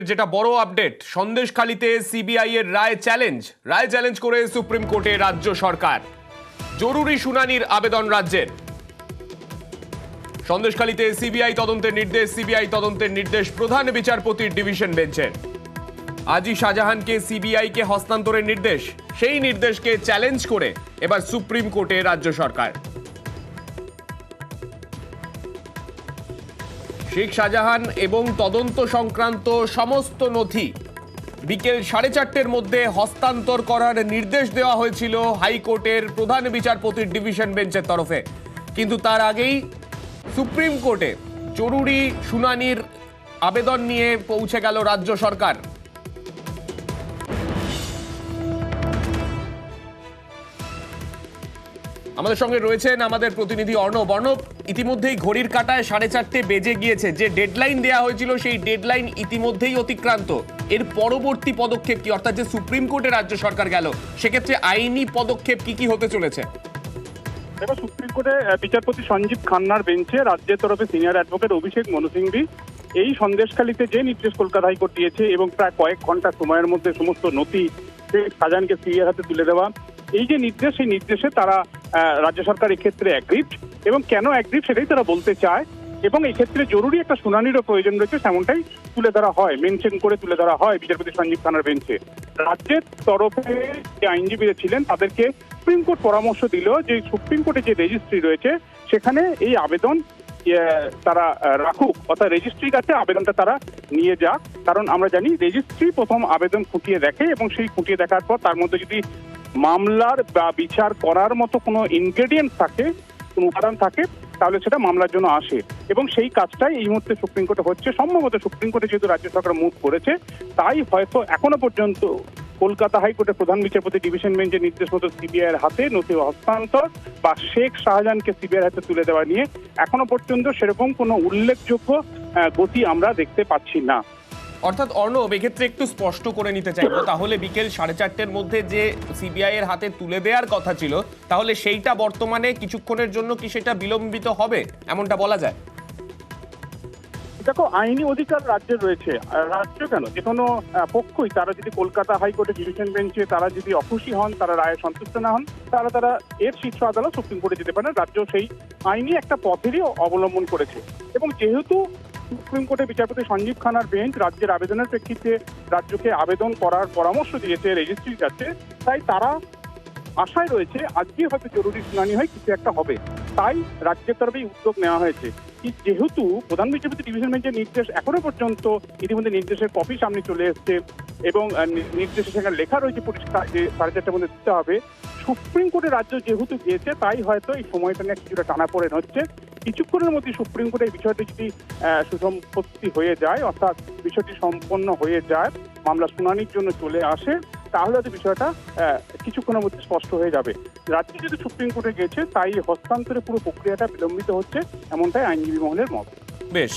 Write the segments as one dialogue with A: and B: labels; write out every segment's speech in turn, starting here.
A: যেটা বড় update, সন্দেশখালীতে CBI এর রায় চ্যালেঞ্জ করে সুপ্রিম কোর্টে রাজ্য সরকার। জরুরি শুনানির আবেদন রাজ্যের। সন্দেশখালীতে সিবিআই তদন্তের নির্দেশ প্রধান বিচারপতির ডিভিশন বেঞ্চের। আজই শাহজাহানকে সিবিআই কে হস্তান্তরের নির্দেশ, সেই নির্দেশকে চ্যালেঞ্জ করে এবার সুপ্রিম কোর্টে রাজ্য সরকার। শেখ শাহজাহান এবং তদন্ত সংক্রান্ত সমস্ত নথি বিকেল 4:30টার মধ্যে হস্তান্তর করার নির্দেশ দেওয়া হয়েছিল হাইকোর্টের প্রধান বিচারপতির ডিভিশন বেঞ্চের তরফে, কিন্তু তার আগেই সুপ্রিম কোর্টে জরুরি শুনানির আবেদন নিয়ে পৌঁছে গেল রাজ্য সরকার। আমাদের সঙ্গে রয়েছেন আমাদের প্রতিনিধি অর্ণব। ইতিমধ্যেই ঘড়ির কাঁটায় 4:30 বেজে গিয়েছে। যে ডেডলাইন দেওয়া হয়েছিল সেই ডেডলাইন ইতিমধ্যেই অতিক্রান্ত। এর পরবর্তী পদক্ষেপ কি, অর্থাৎ যে সুপ্রিম কোর্টে রাজ্য সরকার গেল সেক্ষেত্রে আইনি পদক্ষেপ কি হতে চলেছে?
B: এবার সুপ্রিম কোর্টে বিচারপতি সঞ্জীব খান্নার বেঞ্চে রাজ্যের তরফে সিনিয়র অ্যাডভোকেট অভিষেক মনু সিংভি এই সন্দেশখালীতে যে নির্দেশ কলকাতা হাইকোর্ট দিয়েছে এবং প্রায় কয়েক ঘন্টা সময়ের মধ্যে সমস্ত নথি শাহজাহানকে সিবিআই হাতে তুলে দেওয়া, এই যে নির্দেশ, সেই নির্দেশে তারা রাজ্য সরকার এক্ষেত্রে অ্যাগ্রিড, এবং কেন অ্যাগ্রিড সেটাই তারা বলতে চায়, এবং এই ক্ষেত্রে জরুরি একটা শুনানিরও প্রয়োজন রয়েছে তেমনটাই তুলে ধরা হয়, মেনশন করে তুলে ধরা হয় বিচারপতি সঞ্জীব খান্নার বেঞ্চে। রাজ্যের তরফে যে আইনজীবীরা ছিলেন তাদেরকে সুপ্রিম কোর্ট পরামর্শ দিল যে সুপ্রিম কোর্টে যে রেজিস্ট্রি রয়েছে সেখানে এই আবেদন তারা রাখুক, অর্থাৎ রেজিস্ট্রির কাছে আবেদনটা তারা নিয়ে যাক। কারণ আমরা জানি রেজিস্ট্রি প্রথম আবেদন খুঁটিয়ে দেখে, এবং সেই খুঁটিয়ে দেখার পর তার মধ্যে যদি মামলার বা বিচার করার মতো কোনো ইনগ্রেডিয়েন্ট থাকে, কোনো উপাদান থাকে, তাহলে সেটা মামলার জন্য আসে, এবং সেই কাজটাই এই মুহূর্তে সুপ্রিম কোর্টে হচ্ছে। সম্ভবত সুপ্রিম কোর্টে যেহেতু রাজ্য সরকার মুভ করেছে, তাই হয়তো এখনো পর্যন্ত কলকাতা হাইকোর্টের প্রধান বিচারপতি ডিভিশন বেঞ্চের নির্দেশ মতো সিবিআই এর হাতে নথি হস্তান্তর বা শেখ শাহজাহানকে সিবিআই এর হাতে তুলে দেওয়া নিয়ে এখনো পর্যন্ত সেরকম কোনো উল্লেখযোগ্য গতি আমরা দেখতে পাচ্ছি না।
A: অর্থাৎ অর্ণব, এক্ষেত্রে একটু স্পষ্ট করে নিতে চাইবো, তাহলে বিকেল 4:30টার মধ্যে যে সিবিআই এর হাতে তুলে দেওয়ার কথা ছিল, তাহলে সেইটা বর্তমানে কিছুক্ষণের জন্য কি সেটা বিলম্বিত হবে, এমনটা বলা যায়?
B: দেখো, আইনি অধিকার রাজ্যের রয়েছে। রাজ্য কেন, যে কোনো পক্ষই তারা যদি কলকাতা হাইকোর্টের ডিভিশন বেঞ্চে তারা যদি অখুশি হন, তারা রায়ে সন্তুষ্ট না হন, তারা এর শীর্ষ আদালত সুপ্রিম কোর্টে যেতে পারে। রাজ্য সেই আইনি একটা পথেরই অবলম্বন করেছে, এবং যেহেতু সুপ্রিম কোর্টে বিচারপতি সঞ্জীব খান্নার বেঞ্চ রাজ্যের আবেদনের প্রেক্ষিতে রাজ্যকে আবেদন করার পরামর্শ দিয়েছে রেজিস্ট্রির কাছে, তাই তারা আশায় রয়েছে আজকে হয়তো জরুরি শুনানি হয়, কিছু একটা হবে, তাই রাজ্যের তরফে উদ্যোগ নেওয়া হয়েছে। যেহেতু প্রধান বিচারপতি ডিভিশন বেঞ্চের নির্দেশ এখনো পর্যন্ত ইতিমধ্যে নির্দেশের কপি সামনে চলে এসছে, এবং নির্দেশে সেখানে লেখা রয়েছে পরিষ্কার যে 4:30টার মধ্যে দিতে হবে, সুপ্রিম কোর্টে রাজ্য যেহেতু গিয়েছে তাই হয়তো এই সময়টা নিয়ে কিছুটা টানাপোড়েন হচ্ছে। কিছুক্ষণের মধ্যে সুপ্রিম কোর্টে এই বিষয়টি যদি সুসম্পত্তি হয়ে যায়, অর্থাৎ বিষয়টি সম্পন্ন হয়ে যায়, মামলা শুনানির জন্য চলে আসে, তাহলে হয়তো বিষয়টা কিছুক্ষণের মধ্যে স্পষ্ট হয়ে যাবে। রাজ্য যদি সুপ্রিম কোর্টে গেছে তাই হস্তান্তরের পুরো প্রক্রিয়াটা বিলম্বিত হচ্ছে, এমনটাই আইনজীবী মহলের মত।
A: বেশ,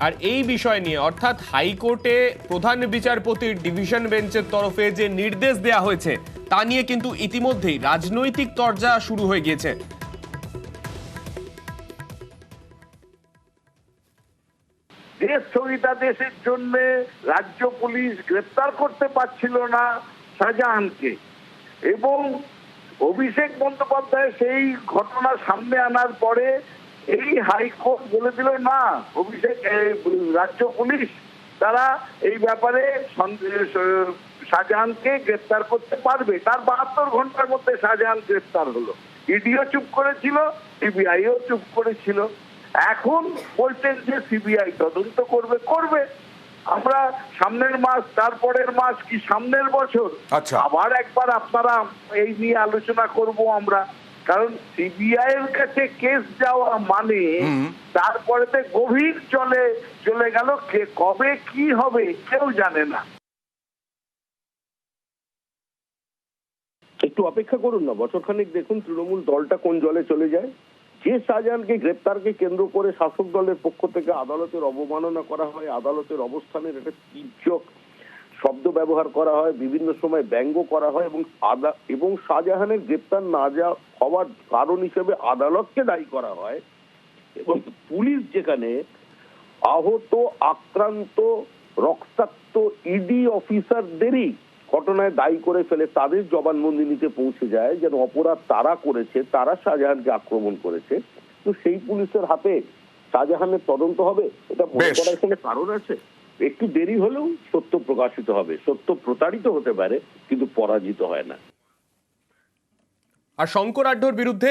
A: আর এই বিষয় নিয়ে, অর্থাৎ হাইকোর্টে প্রধান বিচারপতির ডিভিশন বেঞ্চের তরফে যে নির্দেশ দেওয়া হয়েছে তা নিয়ে কিন্তু ইতিমধ্যেই রাজনৈতিক তরজা শুরু হয়ে গিয়েছে।
C: দেশ স্থগিতাদেশের জন্য রাজ্য পুলিশ গ্রেপ্তার করতে পারছিল না শাহজাহানকে, এবং অভিষেক বন্দ্যোপাধ্যায় সেই ঘটনা সামনে আনার পরে এই হাইকোর্ট বলে দিল না, রাজ্য পুলিশ তারা এই ব্যাপারে শাহজাহানকে গ্রেপ্তার করতে পারবে। তার 72 ঘন্টার মধ্যে শাহজাহান গ্রেপ্তার হলো। ইডিও চুপ করেছিল, সিবিআইও চুপ করেছিল। এখন বলছেন যে সিবিআই তদন্ত করবে। আমরা সামনের মাস, তারপরের মাস, কি সামনের বছর আবার একবার আপনারা এই নিয়ে আলোচনা করব আমরা, কারণ সিবিআই এর কাছে কেস যাওয়া মানে তারপরে গভীর চলে গেল, কবে কি হবে কেউ জানে না।
D: একটু অপেক্ষা করুন না, বছরখানেক দেখুন তৃণমূল দলটা কোন জলে চলে যায়। যে শাহজাহানকে গ্রেপ্তারকে কেন্দ্র করে শাসক দলের পক্ষ থেকে আদালতের অবমাননা করা হয়, আদালতের অবস্থানের একটা তীর্যক শব্দ ব্যবহার করা হয়, বিভিন্ন সময় ব্যঙ্গ করা হয়, এবং শাহজাহানের গ্রেপ্তার না হওয়ার কারণ হিসেবে আদালতকে দায়ী করা হয়, এবং পুলিশ যেখানে আহত, আক্রান্ত, রক্তাক্ত ইডি অফিসারদেরই ঘটনায় দায়ী করে ফেলে তাদের জবানবন্দি নিতে পৌঁছে যায় যেন অপরাধ তারা করেছে, তারা শাহজাহানকে আক্রমণ করেছে। তো সেই পুলিশের হাতে শাহজাহানের তদন্ত হবে, এটা মনে
A: বেশ।
D: করার কোনো কারণ আছে? একটু দেরি হলেও সত্য প্রকাশিত হবে। সত্য প্রতারিত হতে পারে কিন্তু পরাজিত হয় না।
A: আর শঙ্কর আঢ্যর বিরুদ্ধে